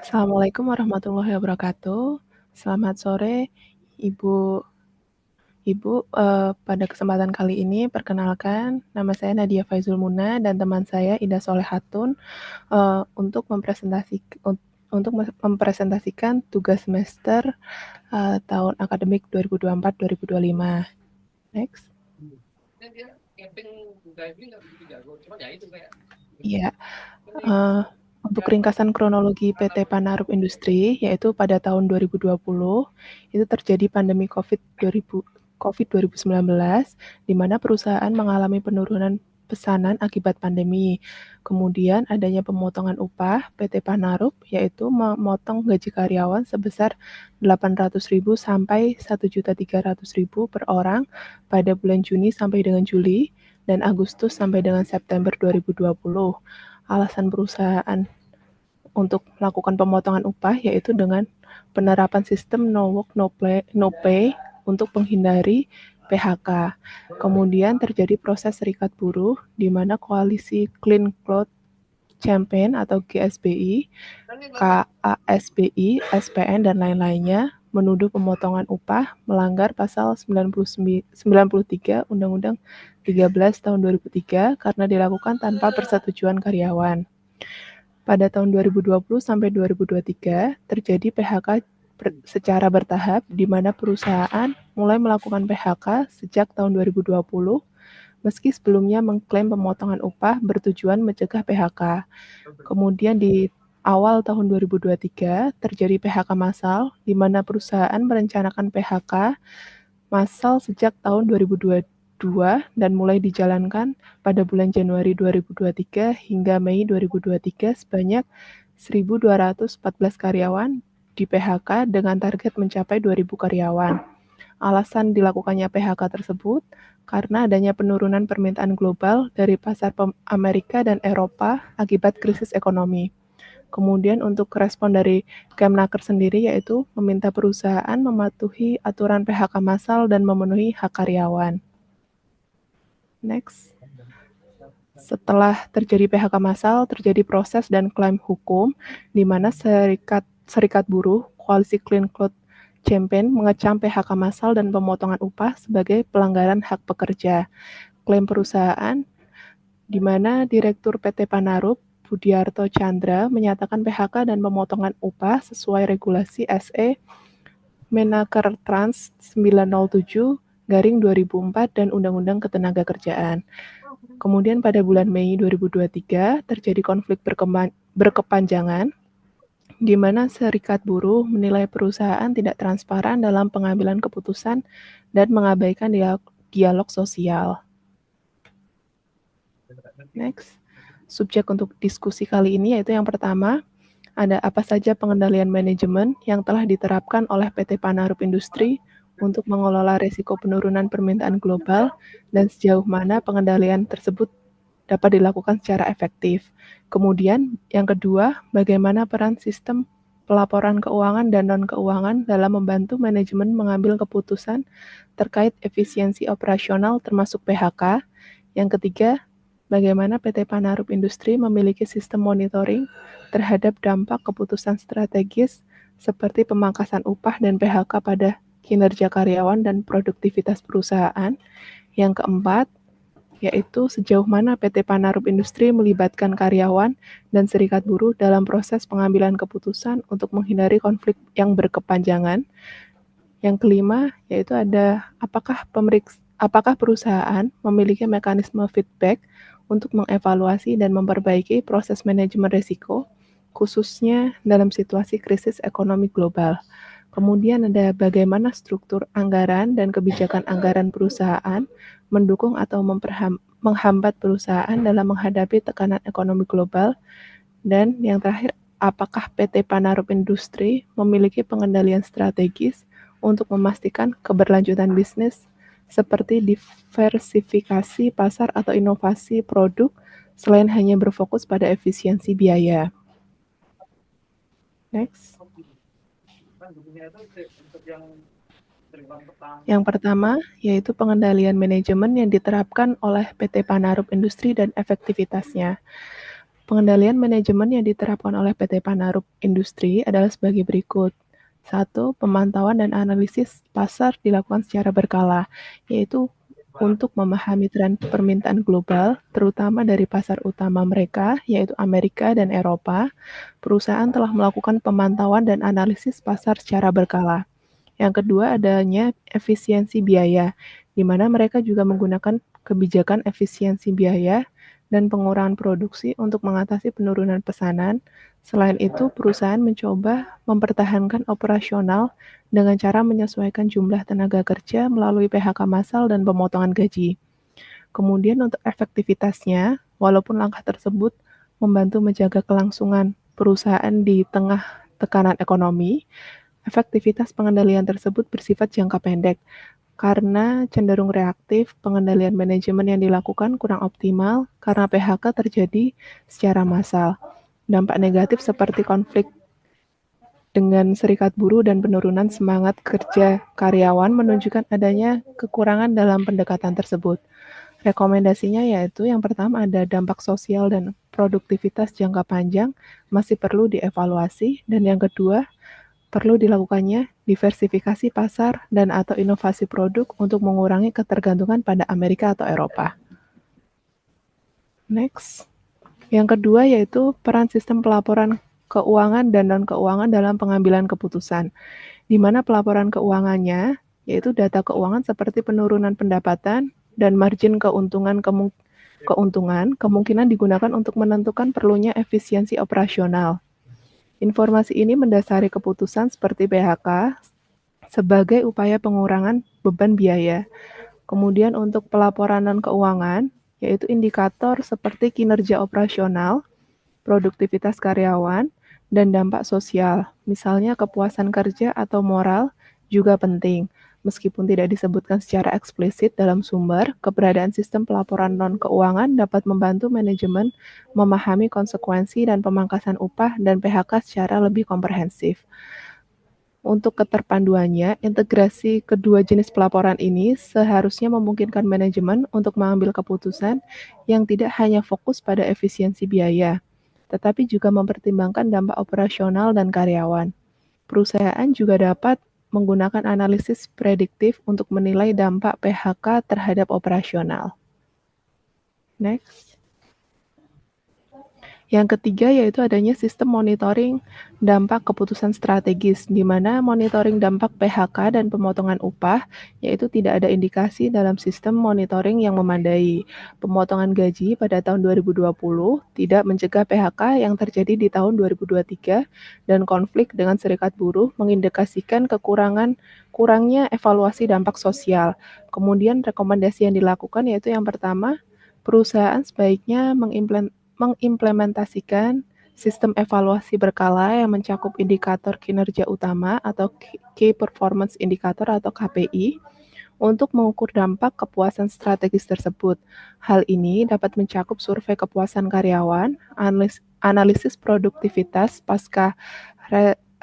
Assalamualaikum warahmatullahi wabarakatuh. Selamat sore, Ibu. Pada kesempatan kali ini perkenalkan, nama saya Nadia Faizul Muna dan teman saya Ida Solehatun untuk mempresentasikan tugas semester tahun akademik 2024-2025. Next. Iya, untuk ringkasan kronologi PT Panarup Industri, yaitu pada tahun 2020, itu terjadi pandemi COVID-19, di mana perusahaan mengalami penurunan pesanan akibat pandemi. Kemudian adanya pemotongan upah PT Panarup, yaitu memotong gaji karyawan sebesar 800.000 sampai 1.300.000 per orang pada bulan Juni sampai dengan Juli, dan Agustus sampai dengan September 2020. Alasan perusahaan untuk melakukan pemotongan upah yaitu dengan penerapan sistem no work no pay untuk menghindari PHK. Kemudian terjadi proses serikat buruh di mana koalisi Clean Cloth Campaign atau GSBI, KASBI, SPN, dan lain-lainnya menuduh pemotongan upah melanggar pasal 93 Undang-Undang 13 tahun 2003 karena dilakukan tanpa persetujuan karyawan. Pada tahun 2020 sampai 2023 terjadi PHK secara bertahap di mana perusahaan mulai melakukan PHK sejak tahun 2020 meski sebelumnya mengklaim pemotongan upah bertujuan mencegah PHK. Kemudian di awal tahun 2023 terjadi PHK massal di mana perusahaan merencanakan PHK massal sejak tahun 2022 dan mulai dijalankan pada bulan Januari 2023 hingga Mei 2023 sebanyak 1.214 karyawan di PHK dengan target mencapai 2.000 karyawan. Alasan dilakukannya PHK tersebut karena adanya penurunan permintaan global dari pasar Amerika dan Eropa akibat krisis ekonomi. Kemudian untuk respon dari Kemnaker sendiri yaitu meminta perusahaan mematuhi aturan PHK massal dan memenuhi hak karyawan. Next. Setelah terjadi PHK massal, terjadi proses dan klaim hukum di mana serikat buruh koalisi Clean Cloth Campaign mengecam PHK massal dan pemotongan upah sebagai pelanggaran hak pekerja. Klaim perusahaan di mana Direktur PT Panarup Budiarto Chandra menyatakan PHK dan pemotongan upah sesuai regulasi SE Menaker Trans 907 garing 2004 dan Undang-Undang Ketenagakerjaan. Kemudian pada bulan Mei 2023 terjadi konflik berkepanjangan di mana serikat buruh menilai perusahaan tidak transparan dalam pengambilan keputusan dan mengabaikan dialog sosial. Next. Subjek untuk diskusi kali ini yaitu yang pertama, ada apa saja pengendalian manajemen yang telah diterapkan oleh PT Panarup Industri untuk mengelola risiko penurunan permintaan global dan sejauh mana pengendalian tersebut dapat dilakukan secara efektif. Kemudian, yang kedua, bagaimana peran sistem pelaporan keuangan dan non-keuangan dalam membantu manajemen mengambil keputusan terkait efisiensi operasional termasuk PHK. Yang ketiga, bagaimana PT Panarup Industri memiliki sistem monitoring terhadap dampak keputusan strategis seperti pemangkasan upah dan PHK pada kinerja karyawan dan produktivitas perusahaan. Yang keempat, yaitu sejauh mana PT Panarup Industri melibatkan karyawan dan serikat buruh dalam proses pengambilan keputusan untuk menghindari konflik yang berkepanjangan. Yang kelima, yaitu ada apakah perusahaan memiliki mekanisme feedback untuk mengevaluasi dan memperbaiki proses manajemen risiko, khususnya dalam situasi krisis ekonomi global. Kemudian ada bagaimana struktur anggaran dan kebijakan anggaran perusahaan mendukung atau menghambat perusahaan dalam menghadapi tekanan ekonomi global. Dan yang terakhir, apakah PT Panarup Industri memiliki pengendalian strategis untuk memastikan keberlanjutan bisnis seperti diversifikasi pasar atau inovasi produk selain hanya berfokus pada efisiensi biaya. Next. Yang pertama, yaitu pengendalian manajemen yang diterapkan oleh PT Panarup Industri dan efektivitasnya. Pengendalian manajemen yang diterapkan oleh PT Panarup Industri adalah sebagai berikut. 1. Pemantauan dan analisis pasar dilakukan secara berkala, yaitu untuk memahami tren permintaan global, terutama dari pasar utama mereka, yaitu Amerika dan Eropa. Perusahaan telah melakukan pemantauan dan analisis pasar secara berkala. Yang kedua, adanya efisiensi biaya, di mana mereka juga menggunakan kebijakan efisiensi biaya dan pengurangan produksi untuk mengatasi penurunan pesanan. Selain itu, perusahaan mencoba mempertahankan operasional dengan cara menyesuaikan jumlah tenaga kerja melalui PHK massal dan pemotongan gaji. Kemudian untuk efektivitasnya, walaupun langkah tersebut membantu menjaga kelangsungan perusahaan di tengah tekanan ekonomi, efektivitas pengendalian tersebut bersifat jangka pendek. Karena cenderung reaktif, pengendalian manajemen yang dilakukan kurang optimal karena PHK terjadi secara massal. Dampak negatif seperti konflik dengan serikat buruh dan penurunan semangat kerja karyawan menunjukkan adanya kekurangan dalam pendekatan tersebut. Rekomendasinya yaitu yang pertama ada dampak sosial dan produktivitas jangka panjang masih perlu dievaluasi, dan yang kedua perlu dilakukannya diversifikasi pasar dan atau inovasi produk untuk mengurangi ketergantungan pada Amerika atau Eropa. Next. Yang kedua yaitu peran sistem pelaporan keuangan dan non-keuangan dalam pengambilan keputusan, di mana pelaporan keuangannya yaitu data keuangan seperti penurunan pendapatan dan margin keuntungan kemungkinan digunakan untuk menentukan perlunya efisiensi operasional. Informasi ini mendasari keputusan seperti PHK sebagai upaya pengurangan beban biaya. Kemudian untuk pelaporan non-keuangan, yaitu indikator seperti kinerja operasional, produktivitas karyawan, dan dampak sosial, misalnya kepuasan kerja atau moral, juga penting. Meskipun tidak disebutkan secara eksplisit dalam sumber, keberadaan sistem pelaporan non-keuangan dapat membantu manajemen memahami konsekuensi dan pemangkasan upah dan PHK secara lebih komprehensif. Untuk keterpaduannya, integrasi kedua jenis pelaporan ini seharusnya memungkinkan manajemen untuk mengambil keputusan yang tidak hanya fokus pada efisiensi biaya, tetapi juga mempertimbangkan dampak operasional dan karyawan. Perusahaan juga dapat menggunakan analisis prediktif untuk menilai dampak PHK terhadap operasional. Next. Yang ketiga yaitu adanya sistem monitoring dampak keputusan strategis, di mana monitoring dampak PHK dan pemotongan upah, yaitu tidak ada indikasi dalam sistem monitoring yang memadai. Pemotongan gaji pada tahun 2020 tidak mencegah PHK yang terjadi di tahun 2023, dan konflik dengan serikat buruh mengindikasikan kurangnya evaluasi dampak sosial. Kemudian rekomendasi yang dilakukan yaitu yang pertama, perusahaan sebaiknya mengimplementasikan sistem evaluasi berkala yang mencakup indikator kinerja utama atau Key Performance Indicator atau KPI untuk mengukur dampak kepuasan strategis tersebut. Hal ini dapat mencakup survei kepuasan karyawan, analisis produktivitas pasca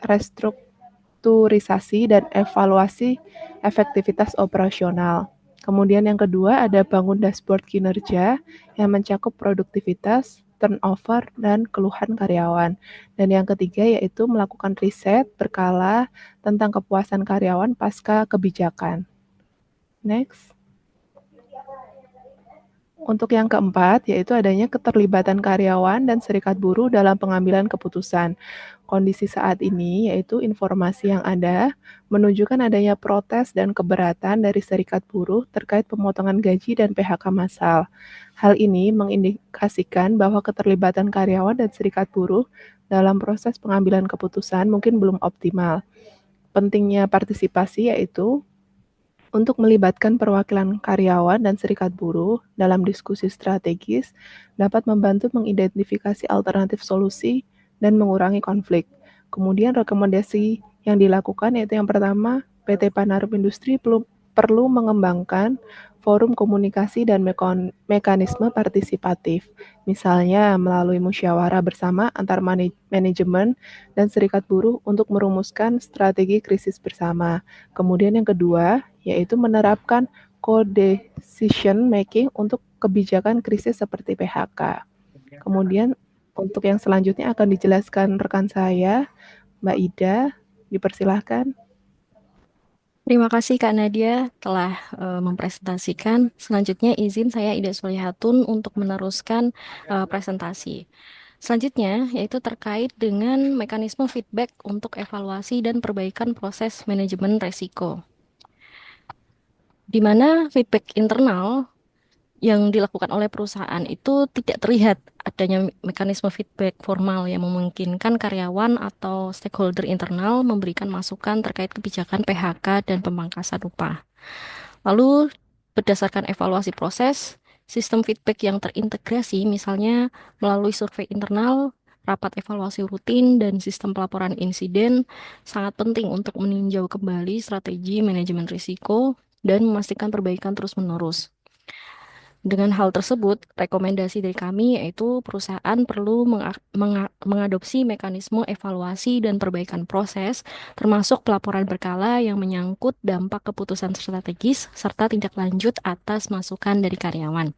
restrukturisasi, dan evaluasi efektivitas operasional. Kemudian yang kedua ada bangun dashboard kinerja yang mencakup produktivitas, turnover, dan keluhan karyawan. Dan yang ketiga yaitu melakukan riset berkala tentang kepuasan karyawan pasca kebijakan. Next. Untuk yang keempat, yaitu adanya keterlibatan karyawan dan serikat buruh dalam pengambilan keputusan. Kondisi saat ini, yaitu informasi yang ada, menunjukkan adanya protes dan keberatan dari serikat buruh terkait pemotongan gaji dan PHK massal. Hal ini mengindikasikan bahwa keterlibatan karyawan dan serikat buruh dalam proses pengambilan keputusan mungkin belum optimal. Pentingnya partisipasi yaitu untuk melibatkan perwakilan karyawan dan serikat buruh dalam diskusi strategis dapat membantu mengidentifikasi alternatif solusi dan mengurangi konflik. Kemudian rekomendasi yang dilakukan yaitu yang pertama, PT Panarup Industri perlu mengembangkan forum komunikasi dan mekanisme partisipatif, misalnya melalui musyawarah bersama antar manajemen dan serikat buruh untuk merumuskan strategi krisis bersama. Kemudian yang kedua, yaitu menerapkan co-decision making untuk kebijakan krisis seperti PHK. Kemudian Untuk yang selanjutnya akan dijelaskan rekan saya, Mbak Ida. Dipersilahkan. Terima kasih Kak Nadia telah mempresentasikan. Selanjutnya izin saya Ida Solihatun untuk meneruskan presentasi. Selanjutnya yaitu terkait dengan mekanisme feedback untuk evaluasi dan perbaikan proses manajemen resiko. Di mana feedback internal yang dilakukan oleh perusahaan itu tidak terlihat adanya mekanisme feedback formal yang memungkinkan karyawan atau stakeholder internal memberikan masukan terkait kebijakan PHK dan pemangkasan upah. Lalu berdasarkan evaluasi proses, sistem feedback yang terintegrasi misalnya melalui survei internal, rapat evaluasi rutin, dan sistem pelaporan insiden sangat penting untuk meninjau kembali strategi manajemen risiko dan memastikan perbaikan terus-menerus. Dengan hal tersebut, rekomendasi dari kami yaitu perusahaan perlu mengadopsi mekanisme evaluasi dan perbaikan proses, termasuk pelaporan berkala yang menyangkut dampak keputusan strategis serta tindak lanjut atas masukan dari karyawan.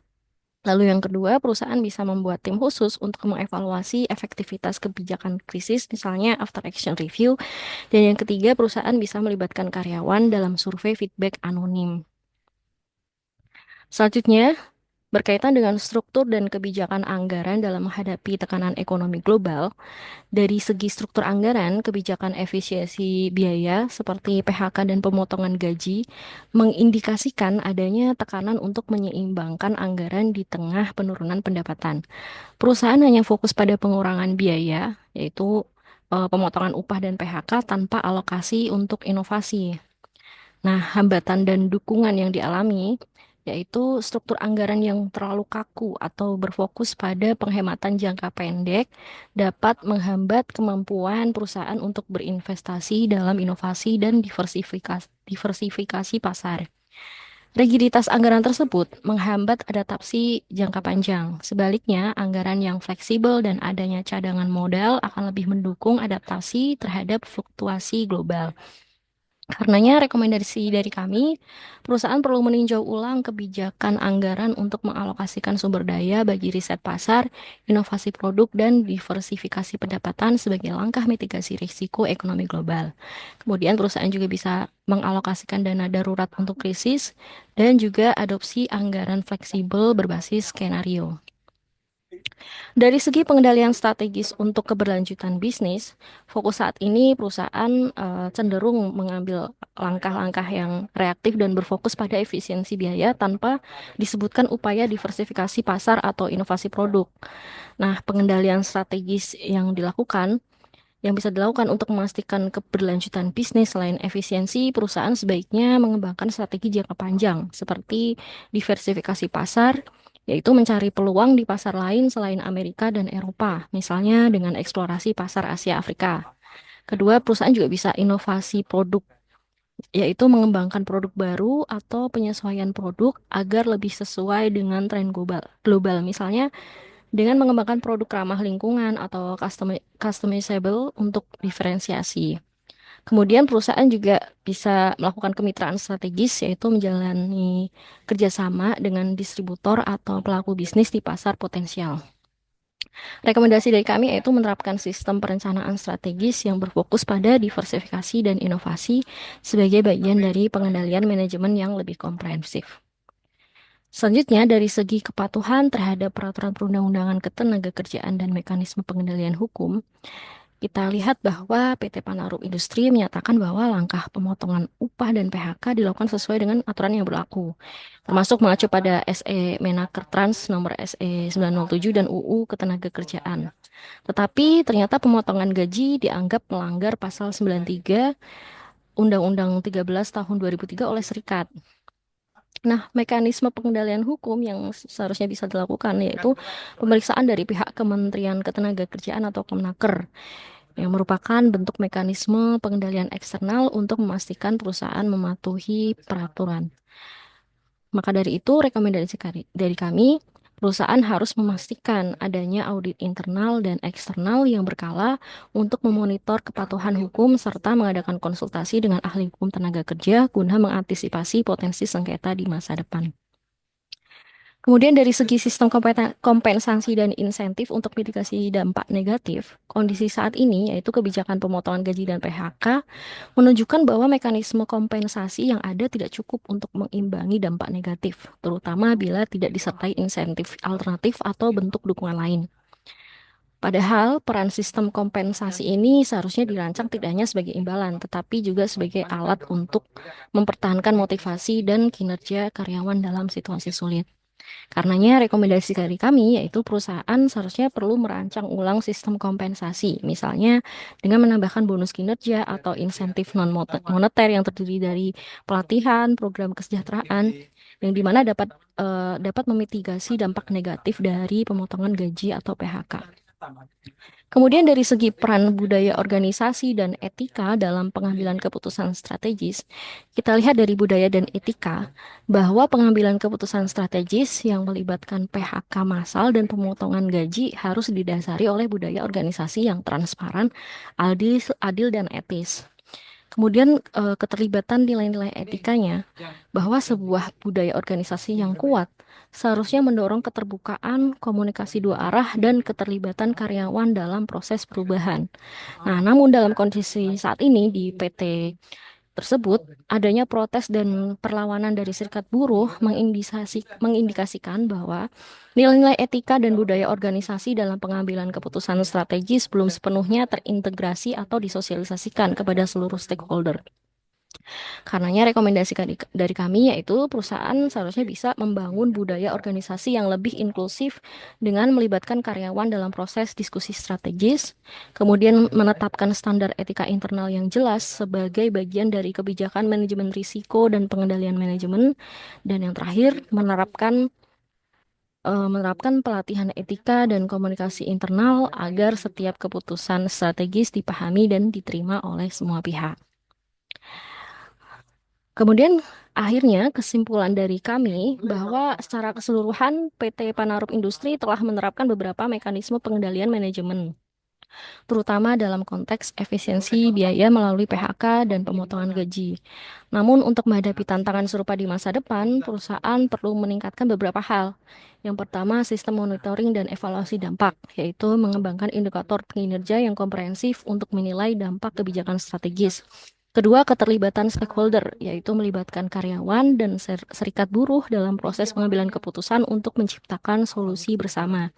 Lalu yang kedua, perusahaan bisa membuat tim khusus untuk mengevaluasi efektivitas kebijakan krisis, misalnya after action review. Dan yang ketiga, perusahaan bisa melibatkan karyawan dalam survei feedback anonim. Selanjutnya, berkaitan dengan struktur dan kebijakan anggaran dalam menghadapi tekanan ekonomi global, dari segi struktur anggaran, kebijakan efisiensi biaya seperti PHK dan pemotongan gaji mengindikasikan adanya tekanan untuk menyeimbangkan anggaran di tengah penurunan pendapatan. Perusahaan hanya fokus pada pengurangan biaya, yaitu pemotongan upah dan PHK tanpa alokasi untuk inovasi. Nah, hambatan dan dukungan yang dialami yaitu struktur anggaran yang terlalu kaku atau berfokus pada penghematan jangka pendek dapat menghambat kemampuan perusahaan untuk berinvestasi dalam inovasi dan diversifikasi pasar. Rigiditas anggaran tersebut menghambat adaptasi jangka panjang. Sebaliknya, anggaran yang fleksibel dan adanya cadangan modal akan lebih mendukung adaptasi terhadap fluktuasi global. Karenanya, rekomendasi dari kami, perusahaan perlu meninjau ulang kebijakan anggaran untuk mengalokasikan sumber daya bagi riset pasar, inovasi produk, dan diversifikasi pendapatan sebagai langkah mitigasi risiko ekonomi global. Kemudian, perusahaan juga bisa mengalokasikan dana darurat untuk krisis dan juga adopsi anggaran fleksibel berbasis skenario. Dari segi pengendalian strategis untuk keberlanjutan bisnis, fokus saat ini perusahaan cenderung mengambil langkah-langkah yang reaktif dan berfokus pada efisiensi biaya tanpa disebutkan upaya diversifikasi pasar atau inovasi produk. Nah, pengendalian strategis yang bisa dilakukan untuk memastikan keberlanjutan bisnis selain efisiensi, perusahaan sebaiknya mengembangkan strategi jangka panjang seperti diversifikasi pasar, yaitu mencari peluang di pasar lain selain Amerika dan Eropa, misalnya dengan eksplorasi pasar Asia Afrika. Kedua, perusahaan juga bisa inovasi produk, yaitu mengembangkan produk baru atau penyesuaian produk agar lebih sesuai dengan tren global. Misalnya dengan mengembangkan produk ramah lingkungan atau customizable untuk diferensiasi. Kemudian perusahaan juga bisa melakukan kemitraan strategis, yaitu menjalani kerjasama dengan distributor atau pelaku bisnis di pasar potensial. Rekomendasi dari kami yaitu menerapkan sistem perencanaan strategis yang berfokus pada diversifikasi dan inovasi sebagai bagian dari pengendalian manajemen yang lebih komprehensif. Selanjutnya, dari segi kepatuhan terhadap peraturan perundang-undangan ketenagakerjaan dan mekanisme pengendalian hukum, kita lihat bahwa PT Panarup Industri menyatakan bahwa langkah pemotongan upah dan PHK dilakukan sesuai dengan aturan yang berlaku, termasuk mengacu pada SE Menaker Trans nomor SE 907 dan UU Ketenagakerjaan. Tetapi ternyata pemotongan gaji dianggap melanggar pasal 93 Undang-Undang 13 tahun 2003 oleh Serikat. Nah, mekanisme pengendalian hukum yang seharusnya bisa dilakukan yaitu pemeriksaan dari pihak Kementerian Ketenagakerjaan atau Kemenaker yang merupakan bentuk mekanisme pengendalian eksternal untuk memastikan perusahaan mematuhi peraturan. Maka dari itu, rekomendasi dari kami, perusahaan harus memastikan adanya audit internal dan eksternal yang berkala untuk memonitor kepatuhan hukum serta mengadakan konsultasi dengan ahli hukum tenaga kerja guna mengantisipasi potensi sengketa di masa depan. Kemudian dari segi sistem kompensasi dan insentif untuk mitigasi dampak negatif, kondisi saat ini yaitu kebijakan pemotongan gaji dan PHK menunjukkan bahwa mekanisme kompensasi yang ada tidak cukup untuk mengimbangi dampak negatif, terutama bila tidak disertai insentif alternatif atau bentuk dukungan lain. Padahal peran sistem kompensasi ini seharusnya dirancang tidak hanya sebagai imbalan, tetapi juga sebagai alat untuk mempertahankan motivasi dan kinerja karyawan dalam situasi sulit. Karenanya rekomendasi dari kami yaitu perusahaan seharusnya perlu merancang ulang sistem kompensasi, misalnya dengan menambahkan bonus kinerja atau insentif non moneter yang terdiri dari pelatihan, program kesejahteraan, yang dimana dapat memitigasi dampak negatif dari pemotongan gaji atau PHK. Kemudian dari segi peran budaya organisasi dan etika dalam pengambilan keputusan strategis, kita lihat dari budaya dan etika bahwa pengambilan keputusan strategis yang melibatkan PHK massal dan pemotongan gaji harus didasari oleh budaya organisasi yang transparan, adil dan etis. Kemudian keterlibatan nilai-nilai etikanya bahwa sebuah budaya organisasi yang kuat seharusnya mendorong keterbukaan, komunikasi dua arah, dan keterlibatan karyawan dalam proses perubahan. Nah, namun dalam kondisi saat ini di PT tersebut, adanya protes dan perlawanan dari serikat buruh mengindikasikan bahwa nilai-nilai etika dan budaya organisasi dalam pengambilan keputusan strategis belum sepenuhnya terintegrasi atau disosialisasikan kepada seluruh stakeholder. Karenanya rekomendasi dari kami yaitu perusahaan seharusnya bisa membangun budaya organisasi yang lebih inklusif dengan melibatkan karyawan dalam proses diskusi strategis, kemudian menetapkan standar etika internal yang jelas sebagai bagian dari kebijakan manajemen risiko dan pengendalian manajemen, dan yang terakhir menerapkan pelatihan etika dan komunikasi internal agar setiap keputusan strategis dipahami dan diterima oleh semua pihak. Kemudian akhirnya kesimpulan dari kami bahwa secara keseluruhan PT Panarup Industri telah menerapkan beberapa mekanisme pengendalian manajemen, terutama dalam konteks efisiensi biaya melalui PHK dan pemotongan gaji. Namun untuk menghadapi tantangan serupa di masa depan, perusahaan perlu meningkatkan beberapa hal. Yang pertama, sistem monitoring dan evaluasi dampak, yaitu mengembangkan indikator kinerja yang komprehensif untuk menilai dampak kebijakan strategis. Kedua, keterlibatan stakeholder, yaitu melibatkan karyawan dan serikat buruh dalam proses pengambilan keputusan untuk menciptakan solusi bersama.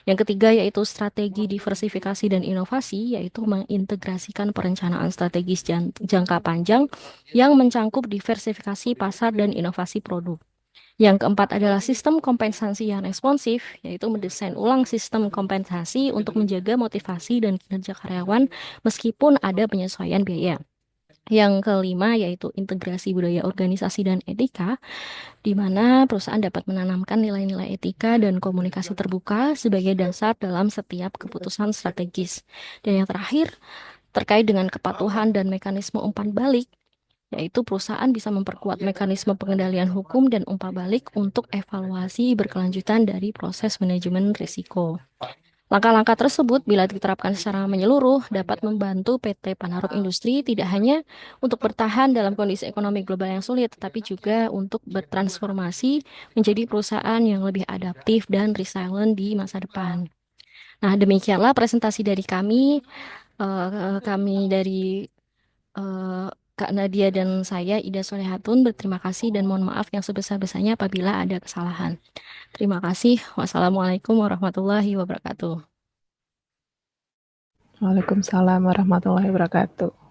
Yang ketiga, yaitu strategi diversifikasi dan inovasi, yaitu mengintegrasikan perencanaan strategis jangka panjang yang mencangkup diversifikasi pasar dan inovasi produk. Yang keempat adalah sistem kompensasi yang responsif, yaitu mendesain ulang sistem kompensasi untuk menjaga motivasi dan kinerja karyawan meskipun ada penyesuaian biaya. Yang kelima yaitu integrasi budaya organisasi dan etika, di mana perusahaan dapat menanamkan nilai-nilai etika dan komunikasi terbuka sebagai dasar dalam setiap keputusan strategis. Dan yang terakhir, terkait dengan kepatuhan dan mekanisme umpan balik, yaitu perusahaan bisa memperkuat mekanisme pengendalian hukum dan umpan balik untuk evaluasi berkelanjutan dari proses manajemen risiko. Langkah-langkah tersebut bila diterapkan secara menyeluruh dapat membantu PT Panarup Industri tidak hanya untuk bertahan dalam kondisi ekonomi global yang sulit, tetapi juga untuk bertransformasi menjadi perusahaan yang lebih adaptif dan resilient di masa depan. Nah, demikianlah presentasi dari kami. Kami dari eh, Kak Nadia dan saya, Ida Solehatun, berterima kasih dan mohon maaf yang sebesar-besarnya apabila ada kesalahan. Terima kasih. Wassalamualaikum warahmatullahi wabarakatuh. Waalaikumsalam warahmatullahi wabarakatuh.